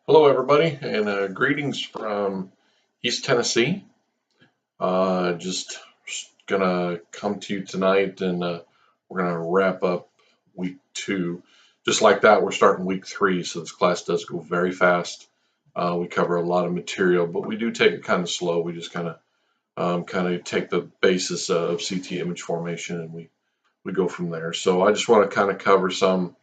Hello, everybody, and greetings from East Tennessee. Just gonna come to you tonight, and we're gonna wrap up week two. Just like that, we're starting week three, so this class does go very fast. We cover a lot of material, but we do take it kind of slow. We just kind of take the basis of CT image formation, and we go from there. So I just want to kind of cover some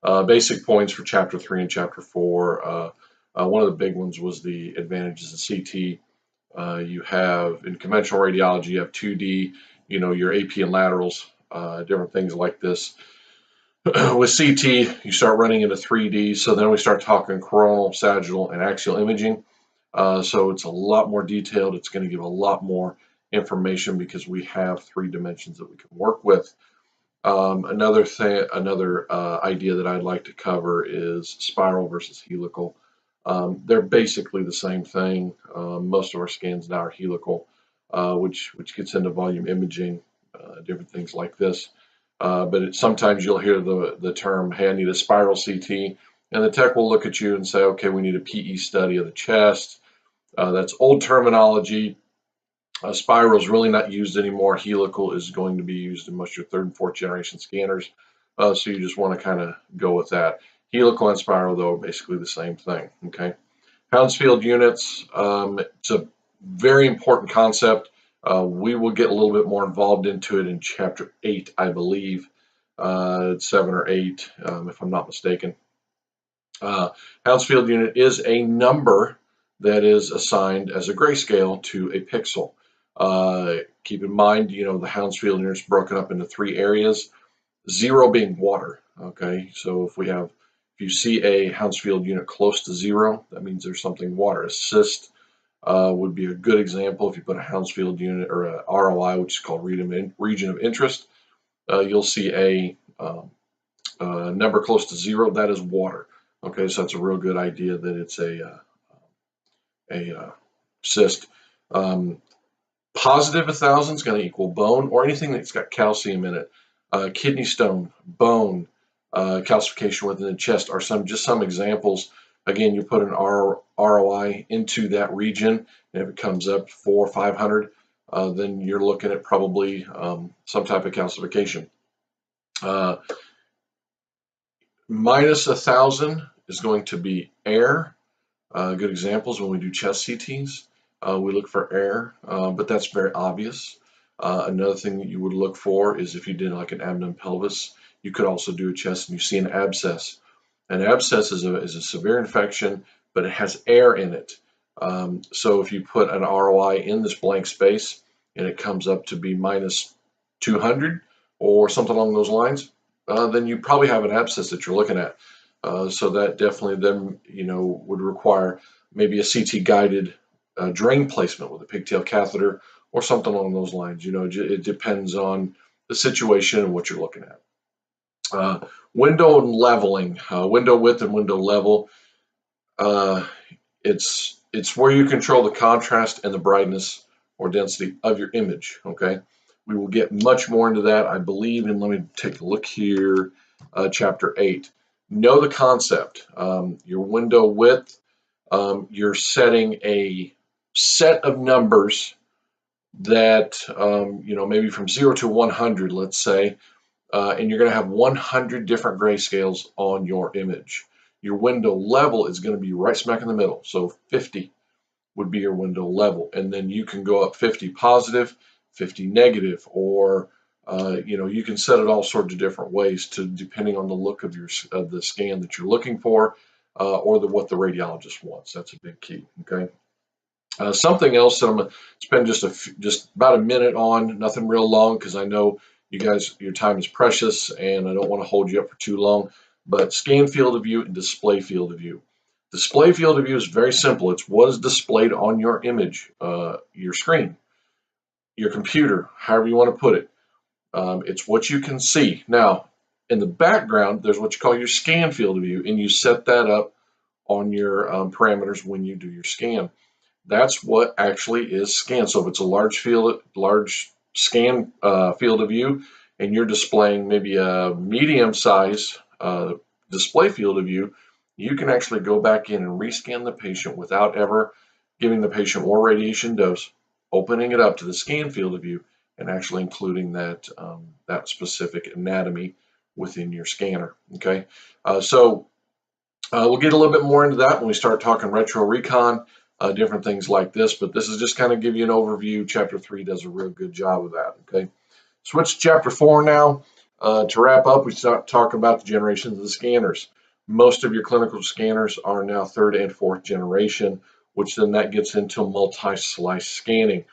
basic points for chapter three and chapter four. One of the big ones was the advantages of CT. You have in conventional radiology, you have 2D, your AP and laterals, different things like this. With CT, you start running into 3D, so then we start talking coronal, sagittal, and axial imaging. So it's a lot more detailed. It's going to give a lot more information because we have three dimensions that we can work with. Another idea that I'd like to cover is spiral versus helical. They're basically the same thing. Most of our scans now are helical, which gets into volume imaging, different things like this. But sometimes you'll hear the term, "Hey, I need a spiral CT," and the tech will look at you and say, "Okay, we need a PE study of the chest." That's old terminology. Spiral is really not used anymore. Helical is going to be used in most of your third and fourth generation scanners. So you just want to kind of go with that. Helical and spiral, though, are basically the same thing. Okay. Hounsfield units, it's a very important concept. We will get a little bit more involved into it in chapter 8, I believe. 7 or 8, if I'm not mistaken. Hounsfield unit is a number that is assigned as a grayscale to a pixel. Keep in mind, the Hounsfield unit is broken up into three areas, 0 being water. Okay, so if you see a Hounsfield unit close to 0, that means there's something water. Assist would be a good example. If you put a Hounsfield unit or a ROI, which is called region of interest, you'll see a number close to 0. That is water. Okay, so that's a real good idea that it's a cyst. Positive 1,000 is going to equal bone or anything that's got calcium in it. Kidney stone, bone, calcification within the chest are some examples. Again, you put an ROI into that region, and if it comes up 400 or 500, then you're looking at probably some type of calcification. Minus 1,000 is going to be air. Good examples when we do chest CTs. We look for air, but that's very obvious. Another thing that you would look for is if you did like an abdomen pelvis, you could also do a chest and you see an abscess. An abscess is a severe infection, but it has air in it. So if you put an ROI in this blank space and it comes up to be minus 200 or something along those lines, then you probably have an abscess that you're looking at. So that definitely then would require maybe a CT guided drain placement with a pigtail catheter or something along those lines. It depends on the situation and what you're looking at. Window and leveling, window width and window level. It's where you control the contrast and the brightness or density of your image. Okay, we will get much more into that, I believe, and let me take a look here. Chapter 8. Know the concept. Your window width. You're setting a set of numbers that maybe from 0 to 100, let's say, and you're going to have 100 different grayscales on your image. Your window level is going to be right smack in the middle, so 50 would be your window level, and then you can go up 50 positive, 50 negative, or you can set it all sorts of different ways depending on the look of the scan that you're looking for, or what the radiologist wants. That's a big key. Okay. Something else that I'm going to spend just about a minute on, nothing real long because I know you guys, your time is precious and I don't want to hold you up for too long, but scan field of view and display field of view. Display field of view is very simple. It's what is displayed on your image, your screen, your computer, however you want to put it. It's what you can see. Now, in the background, there's what you call your scan field of view, and you set that up on your parameters when you do your scan. That's what actually is scan. So if it's a large scan field of view, and you're displaying maybe a medium size display field of view, you can actually go back in and rescan the patient without ever giving the patient more radiation dose, opening it up to the scan field of view, and actually including that, that specific anatomy within your scanner. Okay, so we'll get a little bit more into that when we start talking retro recon, different things like this, but this is just kind of give you an overview. Chapter 3 does a real good job of that. Okay, switch to Chapter 4 now. To wrap up, we start talking about the generations of the scanners. Most of your clinical scanners are now 3rd and 4th generation, which then that gets into multi-slice scanning.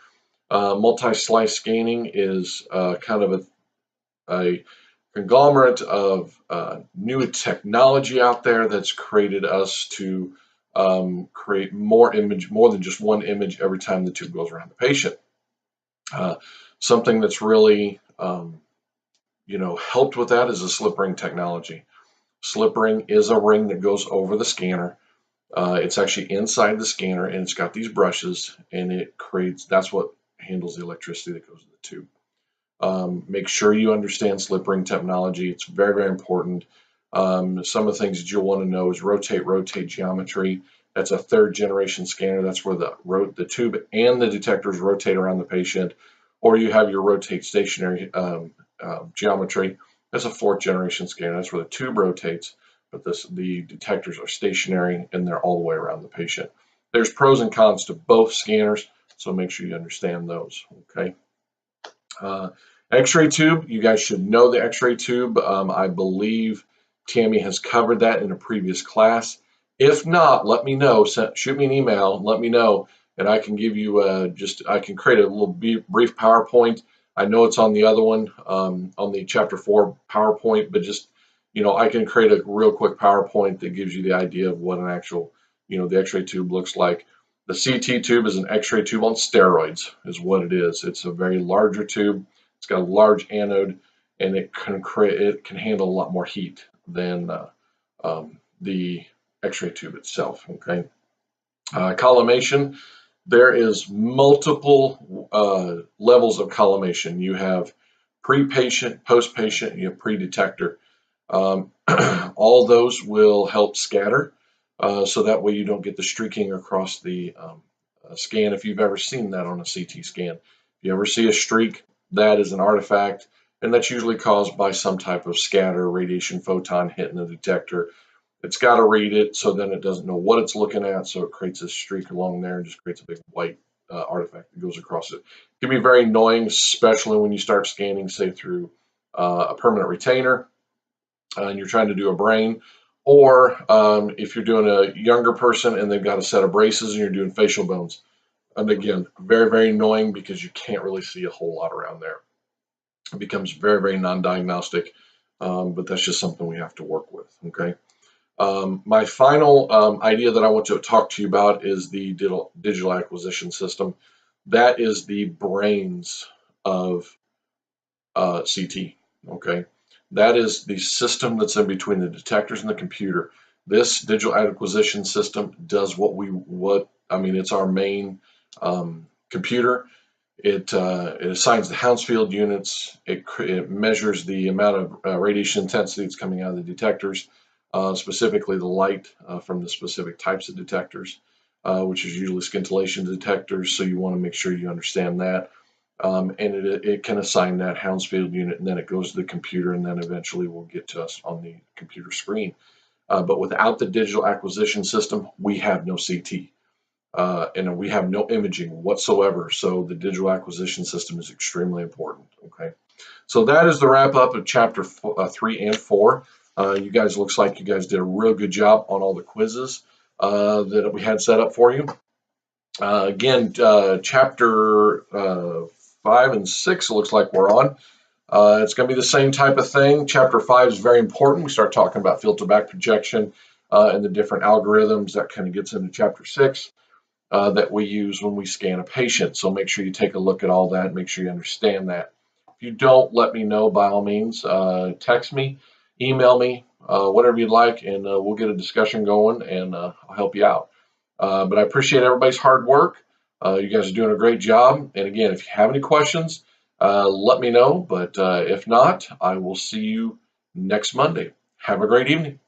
Multi-slice scanning is kind of a conglomerate of new technology out there that's created us to create more than just one image every time the tube goes around the patient. Something that's really helped with that is the slip ring technology. Slip ring is a ring that goes over the scanner. It's actually inside the scanner, and it's got these brushes, and that's what handles the electricity that goes to the tube. Make sure you understand slip ring technology. It's very, very important. Some of the things that you'll want to know is rotate geometry. That's a 3rd generation scanner. That's where the tube and the detectors rotate around the patient. Or you have your rotate stationary geometry. That's a 4th generation scanner. That's where the tube rotates, but the detectors are stationary and they're all the way around the patient. There's pros and cons to both scanners, so make sure you understand those. Okay. X-ray tube, you guys should know the X-ray tube. I believe Tammy has covered that in a previous class. If not, let me know. Shoot me an email, let me know, and I can give you I can create a little brief PowerPoint. I know it's on the other one, on the Chapter 4 PowerPoint, but just, I can create a real quick PowerPoint that gives you the idea of what an actual, the X-ray tube looks like. The CT tube is an X-ray tube on steroids, is what it is. It's a very larger tube. It's got a large anode, and it can handle a lot more heat than the X-ray tube itself. Okay, collimation. There is multiple levels of collimation. You have pre-patient, post-patient, you have pre-detector. All those will help scatter, so that way you don't get the streaking across the scan. If you've ever seen that on a CT scan, if you ever see a streak, that is an artifact, and that's usually caused by some type of scatter, radiation photon hitting the detector. It's got to read it, so then it doesn't know what it's looking at, so it creates a streak along there and just creates a big white artifact that goes across it. It can be very annoying, especially when you start scanning, say, through a permanent retainer, and you're trying to do a brain, or if you're doing a younger person and they've got a set of braces and you're doing facial bones. And again, very, very annoying because you can't really see a whole lot around there. It becomes very, very non-diagnostic, but that's just something we have to work with. Okay. My final idea that I want to talk to you about is the digital acquisition system. That is the brains of CT. Okay. That is the system that's in between the detectors and the computer. This digital acquisition system does it's our main computer. It assigns the Hounsfield units. It measures the amount of radiation intensity that's coming out of the detectors, specifically the light from the specific types of detectors, which is usually scintillation detectors. So you want to make sure you understand that. And it can assign that Hounsfield unit, and then it goes to the computer, and then eventually will get to us on the computer screen. But without the digital acquisition system, we have no CT. And we have no imaging whatsoever. So the digital acquisition system is extremely important. Okay, so that is the wrap up of Chapter 3 and 4. You guys, looks like you guys did a real good job on all the quizzes that we had set up for you. Again, Chapter 5 and 6 looks like we're on. It's going to be the same type of thing. Chapter 5 is very important. We start talking about filter back projection and the different algorithms. That kind of gets into Chapter 6. That we use when we scan a patient. So make sure you take a look at all that, make sure you understand that. If you don't, let me know by all means. Text me, email me, whatever you'd like, and we'll get a discussion going, and I'll help you out. But I appreciate everybody's hard work. You guys are doing a great job. And again, if you have any questions, let me know. But if not, I will see you next Monday. Have a great evening.